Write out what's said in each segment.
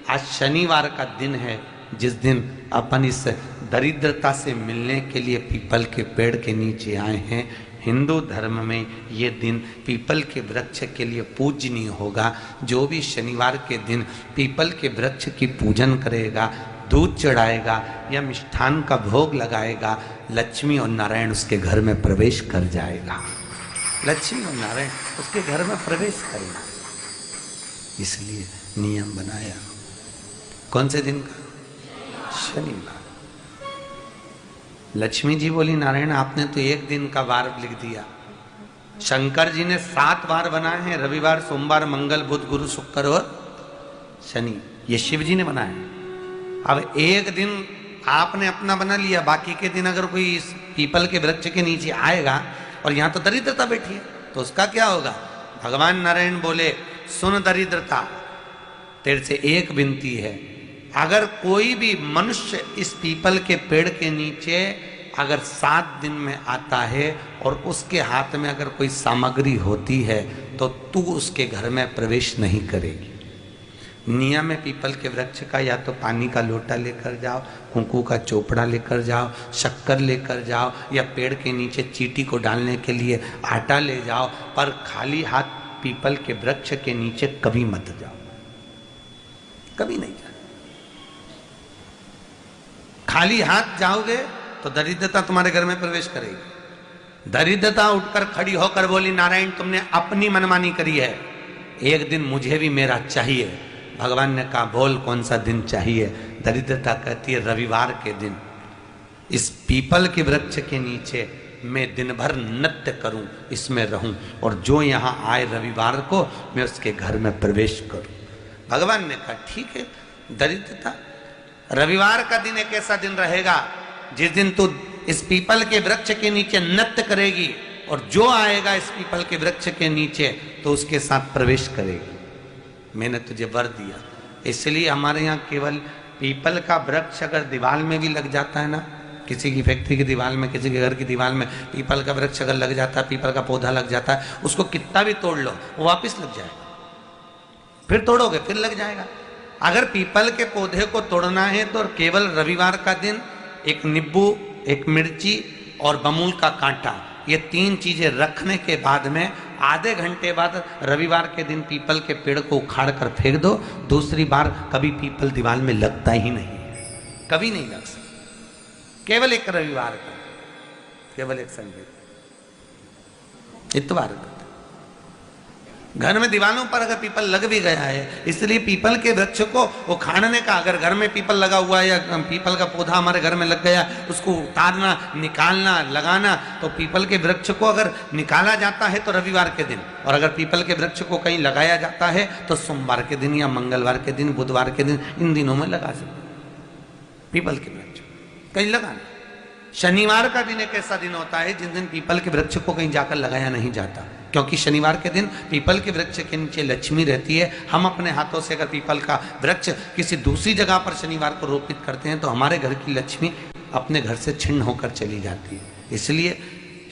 आज शनिवार का दिन है, जिस दिन अपन इस दरिद्रता से मिलने के लिए पीपल के पेड़ के नीचे आए हैं। हिंदू धर्म में ये दिन पीपल के वृक्ष के लिए पूजनीय होगा। जो भी शनिवार के दिन पीपल के वृक्ष की पूजन करेगा, दूध चढ़ाएगा या मिष्ठान का भोग लगाएगा, लक्ष्मी और नारायण उसके घर में प्रवेश कर जाएगा। लक्ष्मी और नारायण उसके घर में प्रवेश करेगा। इसलिए नियम बनाया। कौन से दिन का? शनिवार। लक्ष्मी जी बोली, नारायण आपने तो एक दिन का वार लिख दिया। शंकर जी ने 7 वार बनाए हैं, रविवार, सोमवार, मंगल, बुध, गुरु, शुक्र और शनि। ये शिव जी ने बनाया। अब एक दिन आपने अपना बना लिया, बाकी के दिन अगर कोई इस पीपल के वृक्ष के नीचे आएगा और यहाँ तो दरिद्रता बैठी है, तो उसका क्या होगा? भगवान नारायण बोले, सुन दरिद्रता, तेरे से एक विनती है, अगर कोई भी मनुष्य इस पीपल के पेड़ के नीचे अगर 7 दिन में आता है और उसके हाथ में अगर कोई सामग्री होती है तो तू उसके घर में प्रवेश नहीं करेगी। नियम है पीपल के वृक्ष का, या तो पानी का लोटा लेकर जाओ, कुंकू का चोपड़ा लेकर जाओ, शक्कर लेकर जाओ, या पेड़ के नीचे चींटी को डालने के लिए आटा ले जाओ, पर खाली हाथ पीपल के वृक्ष के नीचे कभी मत जाओ, कभी नहीं जाओ। खाली हाथ जाओगे तो दरिद्रता तुम्हारे घर में प्रवेश करेगी। दरिद्रता उठकर खड़ी होकर बोली, नारायण तुमने अपनी मनमानी करी है, एक दिन मुझे भी मेरा चाहिए। भगवान ने कहा, बोल कौन सा दिन चाहिए? दरिद्रता कहती है, रविवार के दिन इस पीपल के वृक्ष के नीचे मैं दिन भर नृत्य करूं, इसमें रहूं, और जो यहाँ आए रविवार को मैं उसके घर में प्रवेश करूं। भगवान ने कहा, ठीक है। दरिद्रता, रविवार का दिन एक ऐसा दिन रहेगा जिस दिन तू इस पीपल के वृक्ष के नीचे नृत्य करेगी, और जो आएगा इस पीपल के वृक्ष के नीचे तो उसके साथ प्रवेश करेगी। मैंने तुझे वर दिया। इसलिए हमारे यहाँ केवल पीपल का वृक्ष अगर दीवार में भी लग जाता है ना, किसी की फैक्ट्री की दीवार में, किसी के घर की दीवार में पीपल का वृक्ष अगर लग जाता है, पीपल का पौधा लग जाता है, उसको कितना भी तोड़ लो वो वापस लग जाएगा। फिर तोड़ोगे फिर लग जाएगा। अगर पीपल के पौधे को तोड़ना है तो केवल रविवार का दिन एक नींबू, एक मिर्ची और बमूल का कांटा, ये 3 चीजें रखने के बाद में आधे घंटे बाद रविवार के दिन पीपल के पेड़ को उखाड़ कर फेंक दो। दूसरी बार कभी पीपल दीवार में लगता ही नहीं है, कभी नहीं लग सकता। केवल एक रविवार का, केवल एक संडे, इतवार का। घर में दीवारों पर अगर पीपल लग भी गया है, इसलिए पीपल के वृक्ष को उखाड़ने का, अगर घर में पीपल लगा हुआ है या पीपल का पौधा हमारे घर में लग गया, उसको उतारना, निकालना, लगाना, तो पीपल के वृक्ष को अगर निकाला जाता है तो रविवार के दिन, और अगर पीपल के वृक्ष को कहीं लगाया जाता है तो सोमवार के दिन या मंगलवार के दिन, बुधवार के दिन, इन दिनों में लगा सकते पीपल के वृक्ष कहीं लगाना। शनिवार का दिन एक ऐसा दिन होता है जिस दिन पीपल के वृक्ष को कहीं जाकर लगाया नहीं जाता, क्योंकि शनिवार के दिन पीपल के वृक्ष के नीचे लक्ष्मी रहती है। हम अपने हाथों से अगर पीपल का वृक्ष किसी दूसरी जगह पर शनिवार को रोपित करते हैं तो हमारे घर की लक्ष्मी अपने घर से छिन्न होकर चली जाती है। इसलिए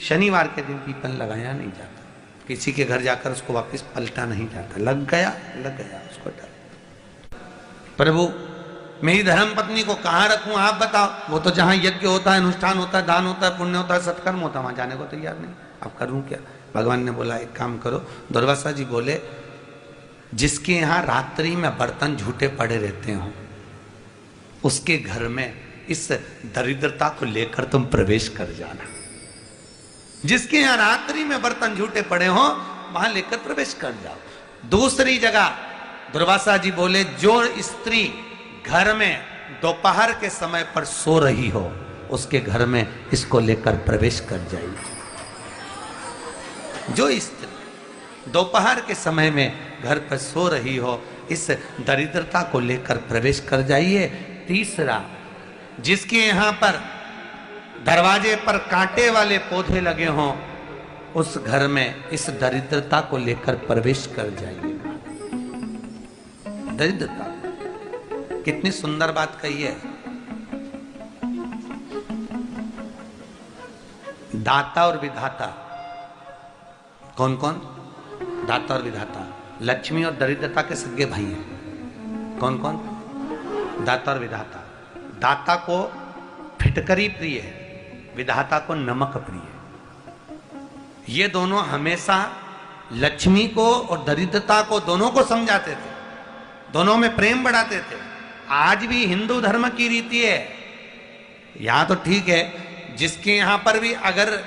शनिवार के दिन पीपल लगाया नहीं जाता, किसी के घर जाकर उसको वापस पलटा नहीं जाता। लग गया उसको डाल। प्रभु मेरी धर्म पत्नी को कहाँ रखूं आप बताओ? वो तो जहाँ यज्ञ होता है, अनुष्ठान होता है, दान होता है, पुण्य होता है, सत्कर्म होता है, वहां जाने को तैयार नहीं। अब करूं क्या? भगवान ने बोला, एक काम करो। दुर्वासा जी बोले, जिसके यहाँ रात्रि में बर्तन झूठे पड़े रहते हो उसके घर में इस दरिद्रता को लेकर तुम प्रवेश कर जाना। जिसके यहाँ रात्रि में बर्तन झूठे पड़े हो वहां लेकर प्रवेश कर जाओ। दूसरी जगह दुर्वासा जी बोले, जो स्त्री घर में दोपहर के समय पर सो रही हो उसके घर में इसको लेकर प्रवेश कर जाइए। जो स्त्री दोपहर के समय में घर पर सो रही हो इस दरिद्रता को लेकर प्रवेश कर जाइए। तीसरा, जिसके यहाँ पर दरवाजे पर कांटे वाले पौधे लगे हों उस घर में इस दरिद्रता को लेकर प्रवेश कर जाइए। दरिद्रता, कितनी सुंदर बात कही है। दाता और विधाता, कौन कौन? दाता और विधाता। लक्ष्मी और दरिद्रता के सगे भाई हैं। कौन कौन? दाता और विधाता। दाता को फिटकरी प्रिय है, विधाता को नमक प्रिय है। ये दोनों हमेशा लक्ष्मी को और दरिद्रता को दोनों को समझाते थे, दोनों में प्रेम बढ़ाते थे। आज भी हिंदू धर्म की रीति है, यहां तो ठीक है, जिसके यहां पर भी अगर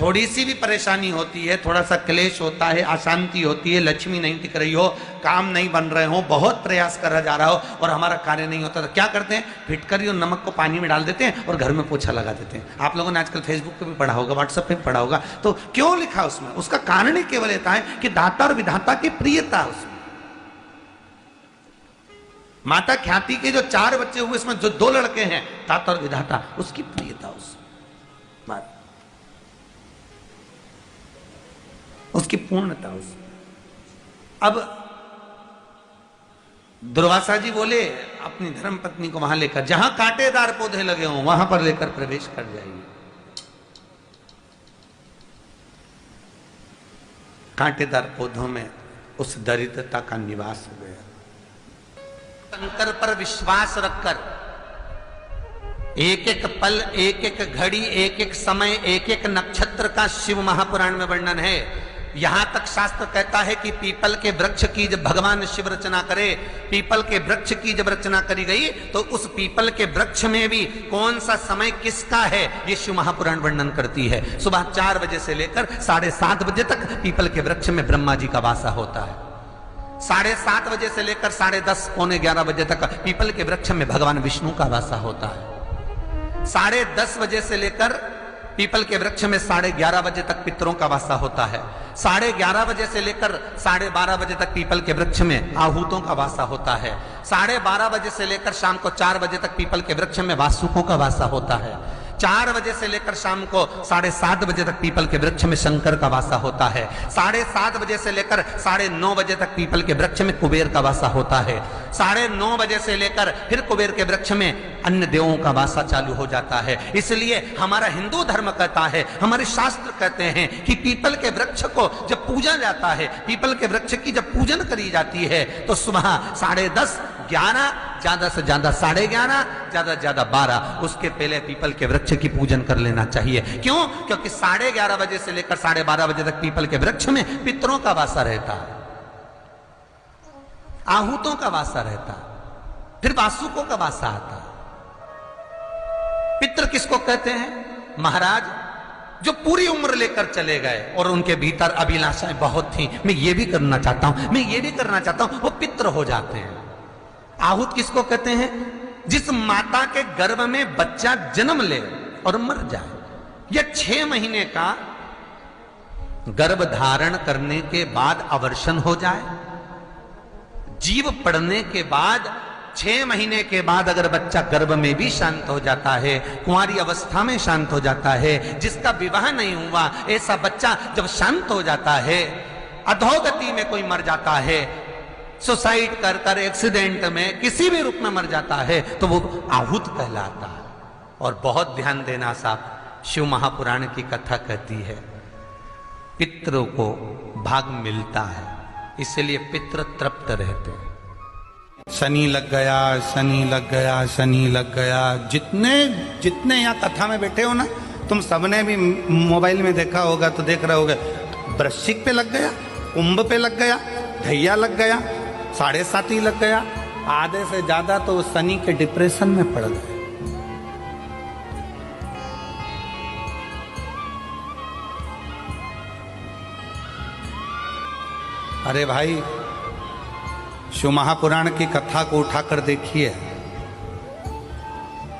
थोड़ी सी भी परेशानी होती है, थोड़ा सा क्लेश होता है, अशांति होती है, लक्ष्मी नहीं टिक रही हो, काम नहीं बन रहे हो, बहुत प्रयास करा जा रहा हो और हमारा कार्य नहीं होता, तो क्या करते हैं? फिटकरी और नमक को पानी में डाल देते हैं और घर में पोछा लगा देते हैं। आप लोगों ने आजकल फेसबुक पे भी पढ़ा होगा, व्हाट्सएप पे भी पढ़ा होगा। तो क्यों लिखा उसमें? उसका कारण ही केवल ये है कि दाता और विधाता की प्रियता उसमें। माता ख्याति के जो 4 बच्चे हुए, इसमें जो 2 लड़के हैं, दाता और विधाता, उसकी प्रियता उसकी पूर्णता उसमें। अब दुर्वासा जी बोले अपनी धर्म पत्नी को वहां लेकर, जहां कांटेदार पौधे लगे हों वहां पर लेकर प्रवेश कर जाइए। कांटेदार पौधों में उस दरिद्रता का निवास हो गया। शंकर पर विश्वास रखकर एक एक पल, एक एक घड़ी, एक एक समय, एक एक नक्षत्र का शिव महापुराण में वर्णन है। यहां तक शास्त्र कहता है कि पीपल के वृक्ष की जब भगवान शिव रचना करे, पीपल के वृक्ष की जब रचना करी गई तो उस पीपल के वृक्ष में भी कौन सा समय किसका है, ये शिव महापुराण वर्णन करती है। सुबह 4 बजे से लेकर 7:30 बजे तक पीपल के वृक्ष में ब्रह्मा जी का वासा होता है। 7:30 बजे से लेकर 10:30 पौने 11 बजे तक पीपल के वृक्ष में भगवान विष्णु का वासा होता है। 10:30 बजे से लेकर पीपल के वृक्ष में 11:30 बजे तक पितरों का वासा होता है। 11:30 बजे से लेकर 12:30 बजे तक पीपल के वृक्ष में आहूतों का वासा होता है। 12:30 बजे से लेकर शाम को 4 बजे तक पीपल के वृक्ष में वासुकों का वासा होता है। 4 बजे से लेकर शाम को 7:30 बजे तक पीपल के वृक्ष में शंकर का वासा होता है। 7:30 बजे से लेकर 9:30 बजे तक पीपल के वृक्ष में कुबेर का वासा होता है। 9:30 बजे से लेकर फिर कुबेर के वृक्ष में अन्य देवों का वासा चालू हो जाता है। इसलिए हमारा हिंदू धर्म कहता है, हमारे शास्त्र कहते हैं कि पीपल के वृक्ष को जब पूजा जाता है, पीपल के वृक्ष की जब पूजन करी जाती है तो सुबह 10:30, 11, ज्यादा से ज्यादा 11:30, ज्यादा से ज्यादा 12, उसके पहले पीपल के वृक्ष की पूजन कर लेना चाहिए। क्यों? क्योंकि 11:30 बजे से लेकर 12:30 बजे तक पीपल के वृक्ष में पितरों का वासा रहता है, आहूतों का वासा रहता है, फिर वासुकों का वासा आता है। पितृ किसको कहते हैं? महाराज जो पूरी उम्र लेकर चले गए और उनके भीतर अभिलाषाएं बहुत थी, मैं ये भी करना चाहता हूं, मैं ये भी करना चाहता हूं, वो पितृ हो जाते हैं। आहूत किसको कहते हैं? जिस माता के गर्भ में बच्चा जन्म ले और मर जाए, या 6 महीने का गर्भ धारण करने के बाद अवर्षण हो जाए, जीव पड़ने के बाद 6 महीने के बाद अगर बच्चा गर्भ में भी शांत हो जाता है, कुंवारी अवस्था में शांत हो जाता है, जिसका विवाह नहीं हुआ ऐसा बच्चा जब शांत हो जाता है, अधोगति में कोई मर जाता है, सुसाइड कर कर एक्सीडेंट में किसी भी रूप में मर जाता है, तो वो आहूत कहलाता है। और बहुत ध्यान देना साहब, शिव महापुराण की कथा कहती है पितरों को भाग मिलता है, इसलिए पितृ तृप्त रहते हैं। शनि लग गया, शनि लग गया, शनि लग गया। जितने यहाँ कथा में बैठे हो ना, तुम सबने भी मोबाइल में देखा होगा तो देख रहे होगे, वृश्चिक पे लग गया, कुंभ पे लग गया, धैया लग गया, 7.5 लग गया, आधे से ज्यादा तो शनि के डिप्रेशन में पड़ गए। अरे भाई, शिव महापुराण की कथा को उठाकर देखिए,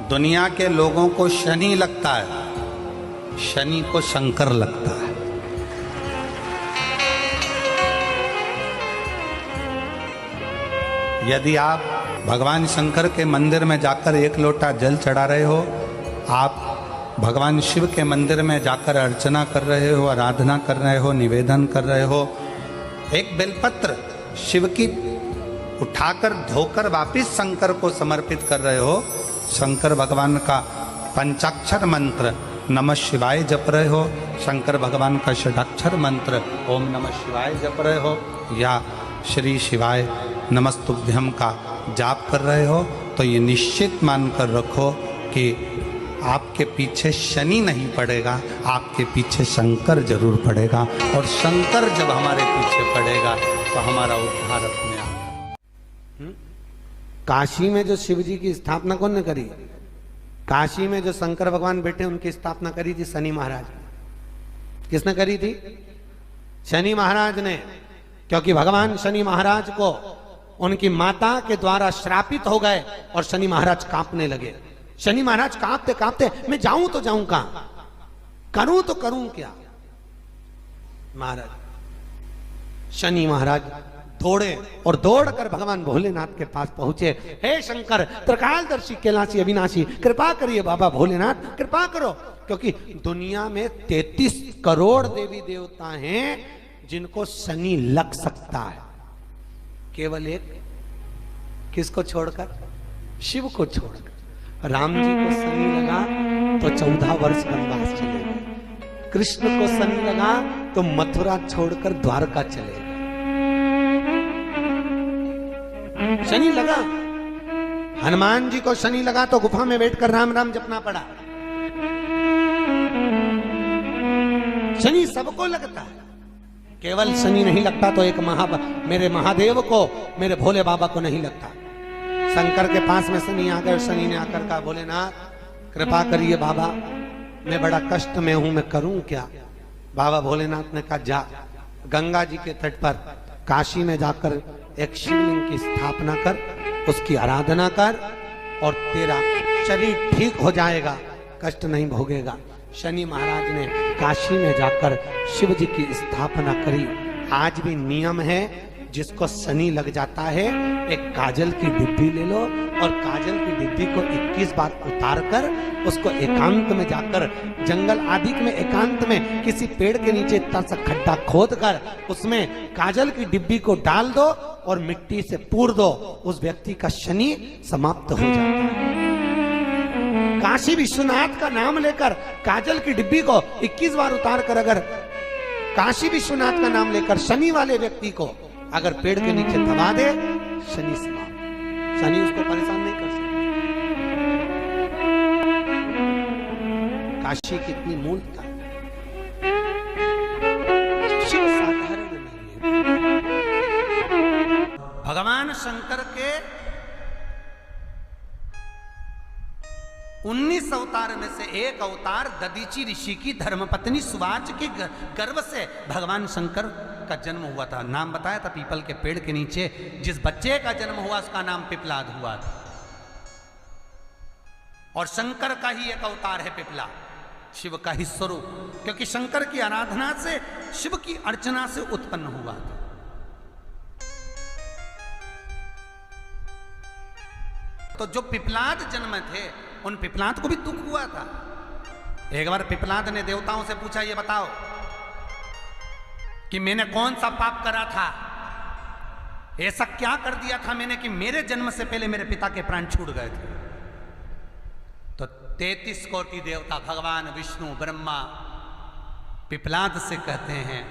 दुनिया के लोगों को शनि लगता है, शनि को शंकर लगता है। यदि आप भगवान शंकर के मंदिर में जाकर 1 लोटा जल चढ़ा रहे हो, आप भगवान शिव के मंदिर में जाकर अर्चना कर रहे हो, आराधना कर रहे हो, निवेदन कर रहे हो, एक बेलपत्र शिव की उठाकर धोकर वापिस शंकर को समर्पित कर रहे हो, शंकर भगवान का पंचाक्षर मंत्र नमः शिवाय जप रहे हो, शंकर भगवान का षडाक्षर मंत्र ओम नमः शिवाय जप रहे हो, या श्री शिवाय नमस्तुभ्यम का जाप कर रहे हो, तो ये निश्चित मानकर रखो कि आपके पीछे शनि नहीं पड़ेगा, आपके पीछे शंकर जरूर पड़ेगा। और शंकर जब हमारे पीछे पड़ेगा तो हमारा उद्धार अपने आप। काशी में जो शिव जी की स्थापना कौन ने करी? काशी में जो शंकर भगवान बैठे उनकी स्थापना करी थी शनि महाराज ने। किसने करी थी? शनि महाराज ने। क्योंकि भगवान शनि महाराज को उनकी माता के द्वारा श्रापित हो गए और शनि महाराज कांपने लगे। शनि महाराज कांपते कांपते, मैं जाऊं तो जाऊं कहां, करूं तो करूं क्या? महाराज शनि महाराज दौड़े और दौड़कर भगवान भोलेनाथ के पास पहुंचे। हे शंकर, त्रिकालदर्शी, कैलाशी, अविनाशी, कृपा करिए बाबा भोलेनाथ, कृपा करो। क्योंकि दुनिया में 33 करोड़ देवी देवता हैं जिनको शनि लग सकता है, केवल एक, किसको छोड़कर? शिव को छोड़कर। राम जी को शनि लगा तो 14 वर्ष वनवास चले गए। कृष्ण को शनि लगा तो मथुरा छोड़कर द्वारका चले गए। शनि लगा। हनुमान जी को शनि लगा तो गुफा में बैठकर राम राम जपना पड़ा। शनि सबको लगता है, केवल शनि नहीं लगता तो एक मेरे महादेव को, मेरे भोले बाबा को नहीं लगता। शंकर के पास में शनि आ गए। शनि ने आकर कहा, भोलेनाथ कृपा करिए बाबा, मैं बड़ा कष्ट में हूं, मैं करूं क्या? बाबा भोलेनाथ ने कहा, जा गंगा जी के तट पर काशी में जाकर एक शिवलिंग की स्थापना कर, उसकी आराधना कर और तेरा शरीर ठीक हो जाएगा, कष्ट नहीं भोगेगा। शनि महाराज ने काशी में जाकर शिव जी की स्थापना करी। आज भी नियम है, जिसको शनि लग जाता है एक काजल की डिब्बी ले लो और काजल की डिब्बी को 21 बार उतार कर उसको एकांत में जाकर, जंगल आदि में एकांत में किसी पेड़ के नीचे इतना सा खड्डा खोद कर उसमें काजल की डिब्बी को डाल दो और मिट्टी से पूर दो, उस व्यक्ति का शनि समाप्त हो जाता है। काशी विश्वनाथ का नाम लेकर काजल की डिब्बी को 21 बार उतार कर अगर काशी विश्वनाथ का नाम लेकर शनि वाले व्यक्ति को अगर पेड़ के नीचे दबा दे, शनि समाप्त। शनि उसको परेशान नहीं कर सकता। काशी कितनी मूलता, शिव साधारण नहीं है। भगवान शंकर के 19 अवतार में से एक अवतार दधीचि ऋषि की धर्मपत्नी सुवाच के गर्भ से भगवान शंकर का जन्म हुआ था। नाम बताया था पीपल के पेड़ के नीचे जिस बच्चे का जन्म हुआ उसका नाम पिपलाद हुआ था। और शंकर का ही एक अवतार है पिपला, शिव का ही स्वरूप, क्योंकि शंकर की आराधना से, शिव की अर्चना से उत्पन्न हुआ था। तो जो पिपलाद जन्म थे उन पिपलाद को भी दुख हुआ था। एक बार पिपलाद ने देवताओं से पूछा, ये बताओ कि मैंने कौन सा पाप करा था, ऐसा क्या कर दिया था मैंने कि मेरे जन्म से पहले मेरे पिता के प्राण छूट गए थे। तो 33 कोटि देवता, भगवान विष्णु, ब्रह्मा पिपलाद से कहते हैं,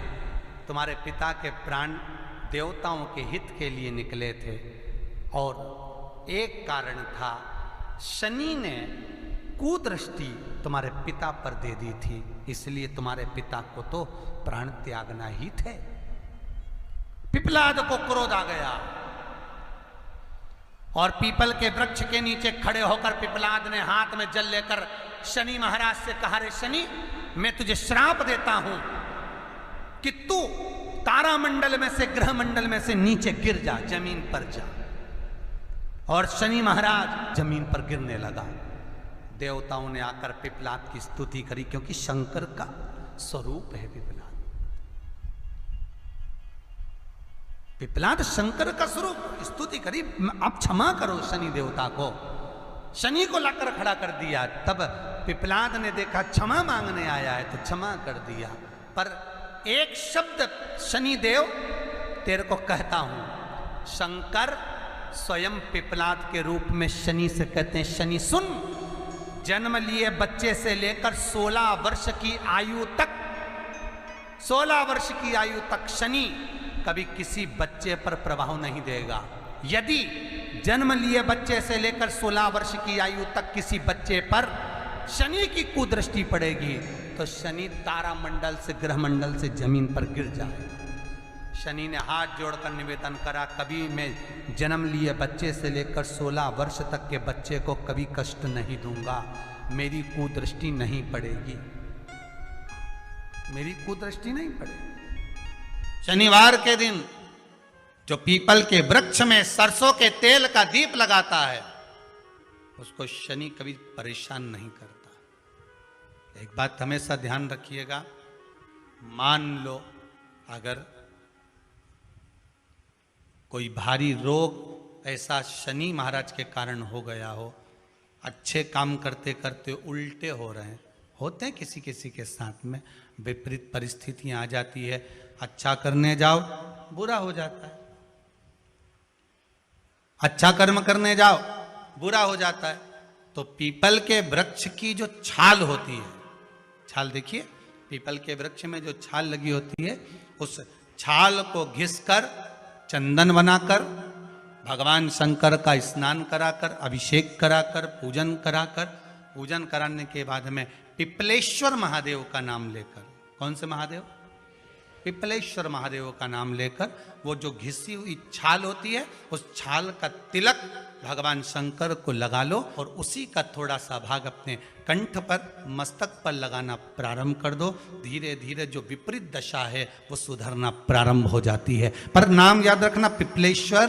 तुम्हारे पिता के प्राण देवताओं के हित के लिए निकले थे और एक कारण था, शनि ने कुदृष्टि तुम्हारे पिता पर दे दी थी, इसलिए तुम्हारे पिता को तो प्राण त्यागना ही थे। पिपलाद को क्रोध आ गया और पीपल के वृक्ष के नीचे खड़े होकर पिपलाद ने हाथ में जल लेकर शनि महाराज से कहा, रे शनि, मैं तुझे श्राप देता हूं कि तू तारामंडल में से, ग्रह मंडल में से नीचे गिर जा, जमीन पर जा। और शनि महाराज जमीन पर गिरने लगा। देवताओं ने आकर पिपलाद की स्तुति करी, क्योंकि शंकर का स्वरूप है पिपलाद। पिपलाद शंकर का स्वरूप, स्तुति करी, आप क्षमा करो शनि देवता को। शनि को लाकर खड़ा कर दिया। तब पिपलाद ने देखा क्षमा मांगने आया है तो क्षमा कर दिया, पर एक शब्द शनि देव तेरे को कहता हूं। शंकर स्वयं पिपलाद के रूप में शनि से कहते हैं, शनि सुन, जन्म लिए बच्चे से लेकर 16 वर्ष की आयु तक, 16 वर्ष की आयु तक शनि कभी किसी बच्चे पर प्रभाव नहीं देगा। यदि जन्म लिए बच्चे से लेकर 16 वर्ष की आयु तक किसी बच्चे पर शनि की कुदृष्टि पड़ेगी तो शनि तारा मंडल से, ग्रह मंडल से जमीन पर गिर जाए। शनि ने हाथ जोड़कर निवेदन करा, कभी मैं जन्म लिए बच्चे से लेकर 16 वर्ष तक के बच्चे को कभी कष्ट नहीं दूंगा, मेरी कुदृष्टि नहीं पड़ेगी, मेरी कुदृष्टि नहीं पड़ेगी। शनिवार के दिन जो पीपल के वृक्ष में सरसों के तेल का दीप लगाता है उसको शनि कभी परेशान नहीं करता। एक बात हमेशा ध्यान रखिएगा, मान लो अगर कोई भारी रोग ऐसा शनि महाराज के कारण हो गया हो, अच्छे काम करते करते उल्टे हो रहे हैं, होते हैं किसी किसी के साथ में, विपरीत परिस्थितियां आ जाती है, अच्छा करने जाओ बुरा हो जाता है, अच्छा कर्म करने जाओ बुरा हो जाता है। तो पीपल के वृक्ष की जो छाल होती है, छाल देखिए, पीपल के वृक्ष में जो छाल लगी होती है, उस छाल को घिसकर चंदन बनाकर भगवान शंकर का स्नान कराकर, अभिषेक कराकर, पूजन कराने के बाद में पिपलेश्वर महादेव का नाम लेकर, कौन से महादेव? पिपलेश्वर महादेव का नाम लेकर वो जो घिसी हुई छाल होती है उस छाल का तिलक भगवान शंकर को लगा लो और उसी का थोड़ा सा भाग अपने कंठ पर, मस्तक पर लगाना प्रारंभ कर दो। धीरे धीरे जो विपरीत दशा है वो सुधरना प्रारंभ हो जाती है। पर नाम याद रखना, पिपलेश्वर।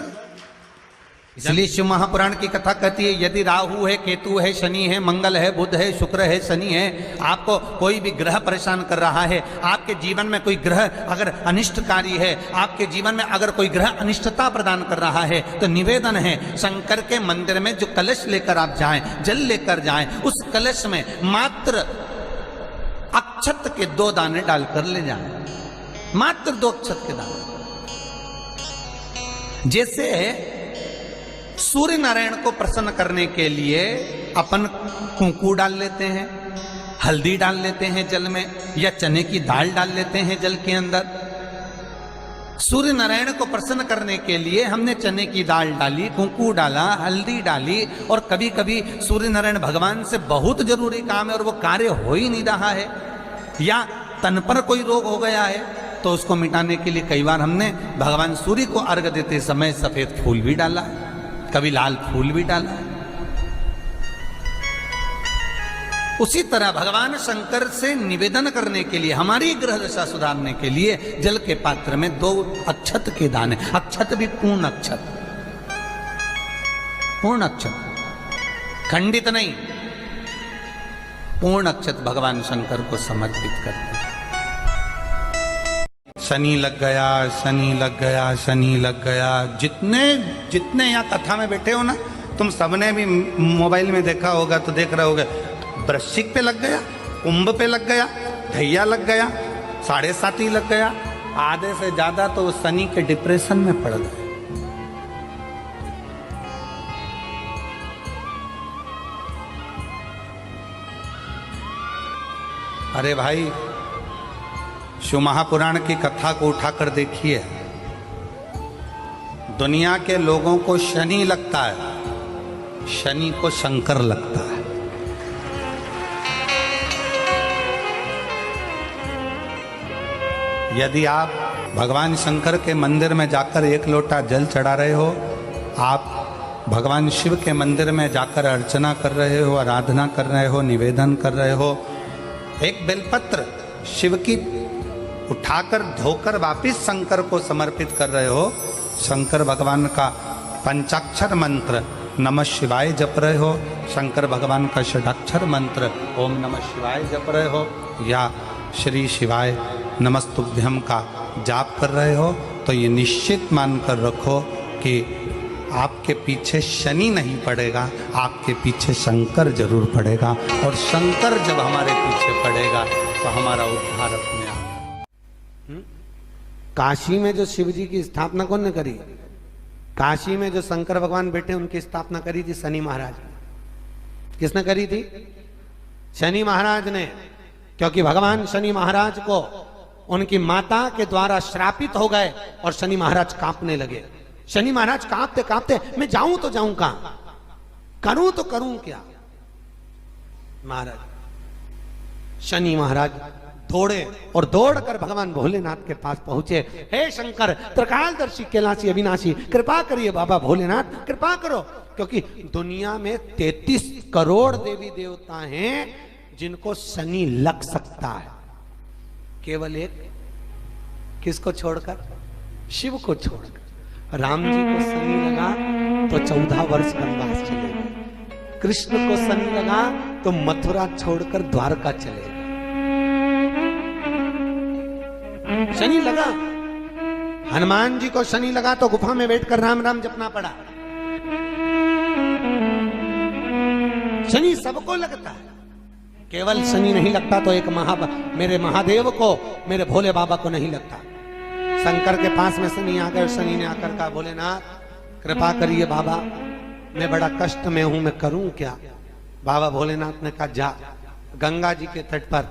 इसलिए शिव महापुराण की कथा कहती है, यदि राहु है, केतु है, शनि है, मंगल है, बुध है, शुक्र है, शनि है, आपको कोई भी ग्रह परेशान कर रहा है, आपके जीवन में कोई ग्रह अगर अनिष्टकारी है, आपके जीवन में अगर कोई ग्रह अनिष्टता प्रदान कर रहा है, तो निवेदन है शंकर के मंदिर में जो कलश लेकर आप जाएं, जल लेकर जाएं, उस कलश में मात्र अक्षत के 2 दाने डालकर ले जाएं, मात्र 2 अक्षत के दाने। जैसे सूर्य नारायण को प्रसन्न करने के लिए अपन कुंकू डाल लेते हैं, हल्दी डाल लेते हैं जल में, या चने की दाल डाल लेते हैं जल के अंदर। सूर्य नारायण को प्रसन्न करने के लिए हमने चने की दाल डाली, कुंकू डाला, हल्दी डाली, और कभी कभी सूर्य नारायण भगवान से बहुत जरूरी काम है और वो कार्य हो ही नहीं रहा है, या तन पर कोई रोग हो गया है, तो उसको मिटाने के लिए कई बार हमने भगवान सूर्य को अर्घ देते समय सफेद फूल भी डाला, कभी लाल फूल भी डाला। उसी तरह भगवान शंकर से निवेदन करने के लिए, हमारी ग्रह दशा सुधारने के लिए जल के पात्र में 2 अक्षत के दाने, अक्षत भी पूर्ण अक्षत, पूर्ण अक्षत, खंडित नहीं, पूर्ण अक्षत भगवान शंकर को समर्पित करते हैं। शनि लग गया, शनि लग गया, शनि लग गया। जितने यहाँ कथा में बैठे हो ना, तुम सबने भी मोबाइल में देखा होगा तो देख रहे होगे, वृश्चिक पे लग गया, कुंभ पे लग गया, धैया लग गया, 7.5 लग गया, आधे से ज्यादा तो शनि के डिप्रेशन में पड़ गए। अरे भाई, शिव महापुराण की कथा को उठाकर देखिए, दुनिया के लोगों को शनि लगता है, शनि को शंकर लगता है। यदि आप भगवान शंकर के मंदिर में जाकर 1 लोटा जल चढ़ा रहे हो, आप भगवान शिव के मंदिर में जाकर अर्चना कर रहे हो, आराधना कर रहे हो, निवेदन कर रहे हो, एक बेलपत्र शिव की उठाकर धोकर वापिस शंकर को समर्पित कर रहे हो, शंकर भगवान का पंचाक्षर मंत्र नमः शिवाय जप रहे हो, शंकर भगवान का षडाक्षर मंत्र ओम नमः शिवाय जप रहे हो, या श्री शिवाय नमस्तुभ्यम का जाप कर रहे हो, तो ये निश्चित मानकर रखो कि आपके पीछे शनि नहीं पड़ेगा, आपके पीछे शंकर जरूर पड़ेगा। और शंकर जब हमारे पीछे पड़ेगा तो हमारा उद्धार अपने आप। काशी में जो शिव जी की स्थापना कौन ने करी? काशी में जो शंकर भगवान बैठे उनकी स्थापना करी थी शनि महाराज ने। किसने करी थी? शनि महाराज ने। क्योंकि भगवान शनि महाराज को उनकी माता के द्वारा श्रापित हो गए और शनि महाराज कांपने लगे। शनि महाराज कांपते कांपते, मैं जाऊं तो जाऊं कहां, करूं तो करूं क्या। महाराज शनि महाराज दौड़े और दौड़कर भगवान भोलेनाथ के पास पहुंचे। हे शंकर, त्रिकालदर्शी, कैलाशी, अविनाशी, कृपा करिए बाबा भोलेनाथ, कृपा करो। क्योंकि दुनिया में 33 करोड़ देवी देवता हैं जिनको शनि लग सकता है, केवल एक, किसको छोड़कर, शिव को छोड़कर। राम जी को शनि लगा तो 14 वर्ष वनवास चले गए, कृष्ण को शनि लगा तो मथुरा छोड़कर द्वारका चले गए। शनि लगा, हनुमान जी को शनि लगा तो गुफा में बैठकर राम राम जपना पड़ा। शनि सबको लगता है, केवल शनि नहीं लगता तो एक मेरे महादेव को, मेरे भोले बाबा को नहीं लगता। शंकर के पास में शनि आ गए, शनि ने आकर कहा, भोलेनाथ कृपा करिए बाबा, मैं बड़ा कष्ट में हूं, मैं करूं क्या। बाबा भोलेनाथ ने कहा, जा गंगा जी के तट पर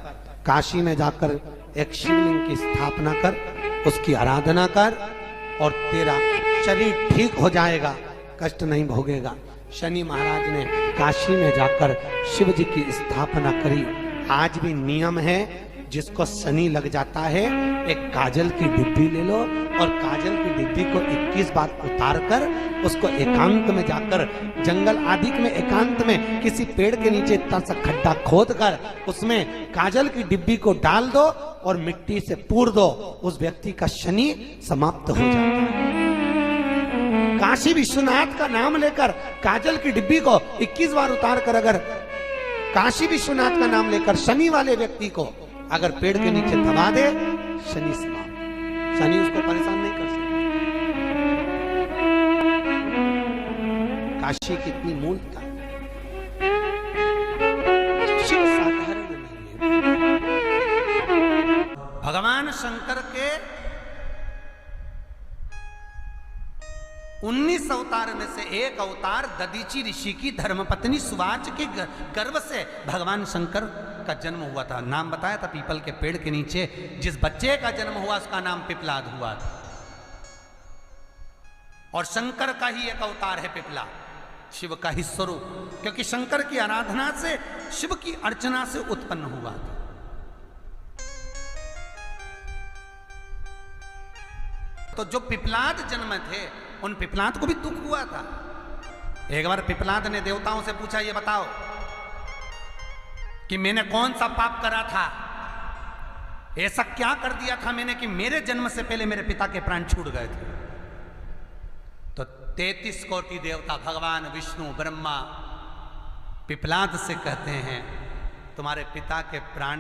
काशी में जाकर एक शिवलिंग की स्थापना कर, उसकी आराधना कर और तेरा शरीर ठीक हो जाएगा, कष्ट नहीं भोगेगा। शनि महाराज ने काशी में जाकर शिव जी की स्थापना करी। आज भी नियम है, जिसको शनि लग जाता है एक काजल की डिब्बी ले लो और काजल की डिब्बी को 21 बार उतार कर उसको एकांत में जाकर, जंगल आदि में एकांत में किसी पेड़ के नीचे इतना सा खड्डा खोद कर उसमें काजल की डिब्बी को डाल दो और मिट्टी से पूर दो, उस व्यक्ति का शनि समाप्त हो जाता है। काशी विश्वनाथ का नाम लेकर काजल की डिब्बी को 21 बार उतार कर अगर काशी विश्वनाथ का नाम लेकर शनि वाले व्यक्ति को अगर पेड़ के नीचे दबा दे, शनि समाप्त, शनि उसको परेशान नहीं कर सकता। काशी कितनी मूलता, शिव साधारण नहीं है। भगवान शंकर के 19 अवतार में से एक अवतार दधीची ऋषि की धर्मपत्नी सुवाच के गर्भ से भगवान शंकर का जन्म हुआ था। नाम बताया था, पीपल के पेड़ के नीचे जिस बच्चे का जन्म हुआ उसका नाम पिपलाद हुआ था। और शंकर का ही एक अवतार है पिपला, शिव का ही स्वरूप, क्योंकि शंकर की आराधना से, शिव की अर्चना से उत्पन्न हुआ था। तो जो पिपलाद जन्म थे उन पिपलाद को भी दुख हुआ था। एक बार पिपलाद ने देवताओं से पूछा, ये बताओ कि मैंने कौन सा पाप करा था, ऐसा क्या कर दिया था मैंने कि मेरे जन्म से पहले मेरे पिता के प्राण छूट गए थे। तो 33 कोटि देवता, भगवान विष्णु, ब्रह्मा पिपलाद से कहते हैं, तुम्हारे पिता के प्राण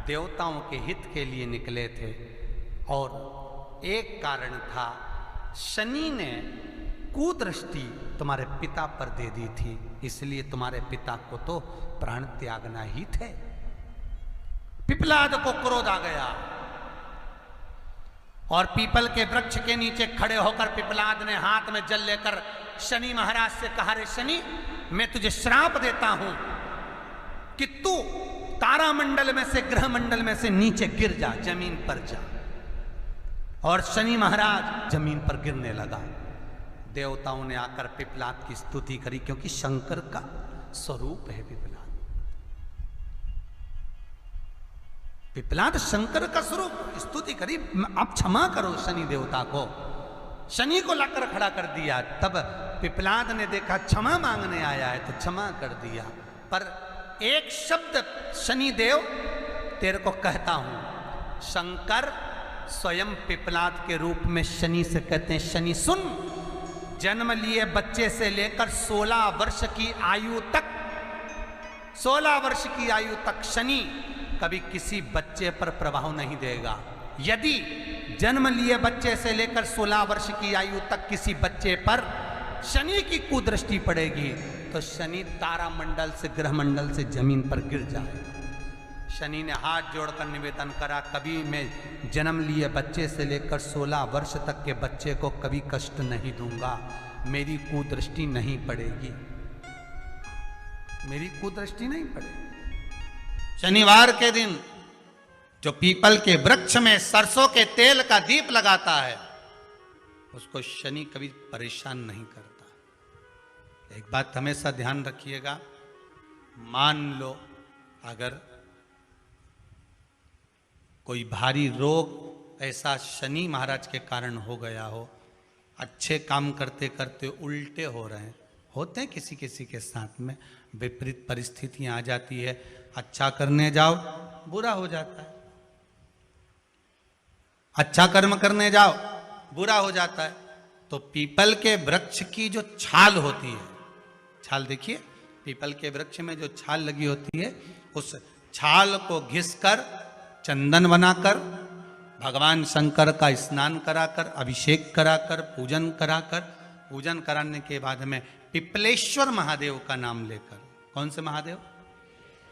देवताओं के हित के लिए निकले थे और एक कारण था, शनि ने कुदृष्टि तुम्हारे पिता पर दे दी थी, इसलिए तुम्हारे पिता को तो प्राण त्यागना ही थे। पिपलाद को क्रोध आ गया और पीपल के वृक्ष के नीचे खड़े होकर पिपलाद ने हाथ में जल लेकर शनि महाराज से कहा, रे शनि, मैं तुझे श्राप देता हूं कि तू तारामंडल में से, ग्रह मंडल में से नीचे गिर जा, जमीन पर जा। और शनि महाराज जमीन पर गिरने लगा। देवताओं ने आकर पिपलाद की स्तुति करी, क्योंकि शंकर का स्वरूप है पिपलाद। पिपलाद शंकर का स्वरूप, स्तुति करी, आप क्षमा करो शनि देवता को। शनि को लाकर खड़ा कर दिया। तब पिपलाद ने देखा क्षमा मांगने आया है तो क्षमा कर दिया, पर एक शब्द शनि देव तेरे को कहता हूं। शंकर स्वयं पिपलाद के रूप में शनि से कहते हैं, शनि सुन, जन्म लिए बच्चे से लेकर 16 वर्ष की आयु तक, 16 वर्ष की आयु तक शनि कभी किसी बच्चे पर प्रभाव नहीं देगा। यदि जन्म लिए बच्चे से लेकर 16 वर्ष की आयु तक किसी बच्चे पर शनि की कुदृष्टि पड़ेगी तो शनि तारामंडल से, ग्रह मंडल से जमीन पर गिर जाए। शनि ने हाथ जोड़कर निवेदन करा, कभी मैं जन्म लिए बच्चे से लेकर 16 वर्ष तक के बच्चे को कभी कष्ट नहीं दूंगा, मेरी कुदृष्टि नहीं पड़ेगी, मेरी कुदृष्टि नहीं पड़ेगी। शनिवार के दिन जो पीपल के वृक्ष में सरसों के तेल का दीप लगाता है, उसको शनि कभी परेशान नहीं करता। एक बात हमेशा ध्यान रखिएगा, मान लो अगर कोई भारी रोग ऐसा शनि महाराज के कारण हो गया हो, अच्छे काम करते करते उल्टे हो रहे हैं, होते हैं किसी किसी के साथ में, विपरीत परिस्थितियां आ जाती है, अच्छा करने जाओ बुरा हो जाता है, अच्छा कर्म करने जाओ बुरा हो जाता है। तो पीपल के वृक्ष की जो छाल होती है, छाल देखिए, पीपल के वृक्ष में जो छाल लगी होती है, उस छाल को घिसकर चंदन बनाकर भगवान शंकर का स्नान कराकर, अभिषेक कराकर, पूजन कराने के बाद में पिपलेश्वर महादेव का नाम लेकर, कौन से महादेव?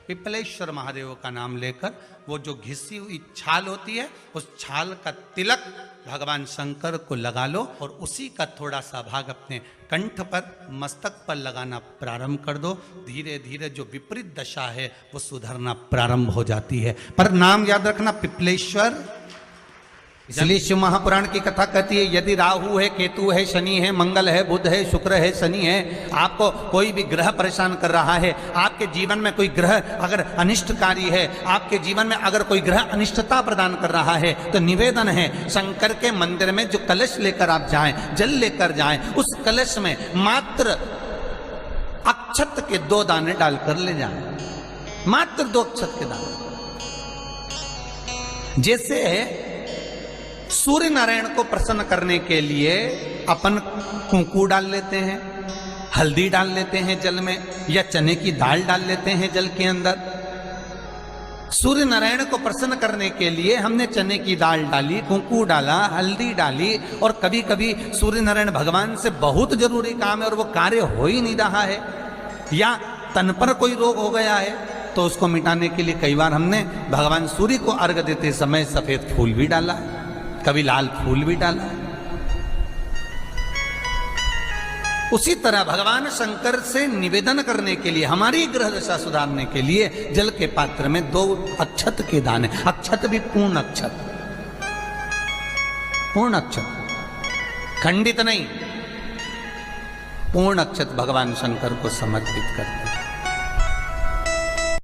पिपलेश्वर महादेव का नाम लेकर वो जो घिसी हुई छाल होती है, उस छाल का तिलक भगवान शंकर को लगा लो और उसी का थोड़ा सा भाग अपने कंठ पर, मस्तक पर लगाना प्रारंभ कर दो। धीरे धीरे जो विपरीत दशा है वो सुधरना प्रारंभ हो जाती है। पर नाम याद रखना, पिपलेश्वर। इसलिए शिव महापुराण की कथा कहती है, यदि राहु है, केतु है, शनि है, मंगल है, बुध है, शुक्र है, शनि है, आपको कोई भी ग्रह परेशान कर रहा है, आपके जीवन में कोई ग्रह अगर अनिष्टकारी है, आपके जीवन में अगर कोई ग्रह अनिष्टता प्रदान कर रहा है, तो निवेदन है शंकर के मंदिर में जो कलश लेकर आप जाएं, जल लेकर जाएं, उस कलश में मात्र अक्षत के 2 दाने डालकर ले जाएं, मात्र 2 अक्षत के दाने। जैसे सूर्य नारायण को प्रसन्न करने के लिए अपन कुंकू डाल लेते हैं, हल्दी डाल लेते हैं जल में, या चने की दाल डाल लेते हैं जल के अंदर। सूर्य नारायण को प्रसन्न करने के लिए हमने चने की दाल डाली, कुंकू डाला, हल्दी डाली, और कभी कभी सूर्य नारायण भगवान से बहुत जरूरी काम है और वो कार्य हो ही नहीं रहा है, या तन पर कोई रोग हो गया है, तो उसको मिटाने के लिए कई बार हमने भगवान सूर्य को अर्घ देते समय सफेद फूल भी डाला, कभी लाल फूल भी डाला। उसी तरह भगवान शंकर से निवेदन करने के लिए, हमारी ग्रह दशा सुधारने के लिए जल के पात्र में 2 अक्षत के दाने, अक्षत भी पूर्ण अक्षत, पूर्ण अक्षत, खंडित नहीं, पूर्ण अक्षत भगवान शंकर को समर्पित करते हैं।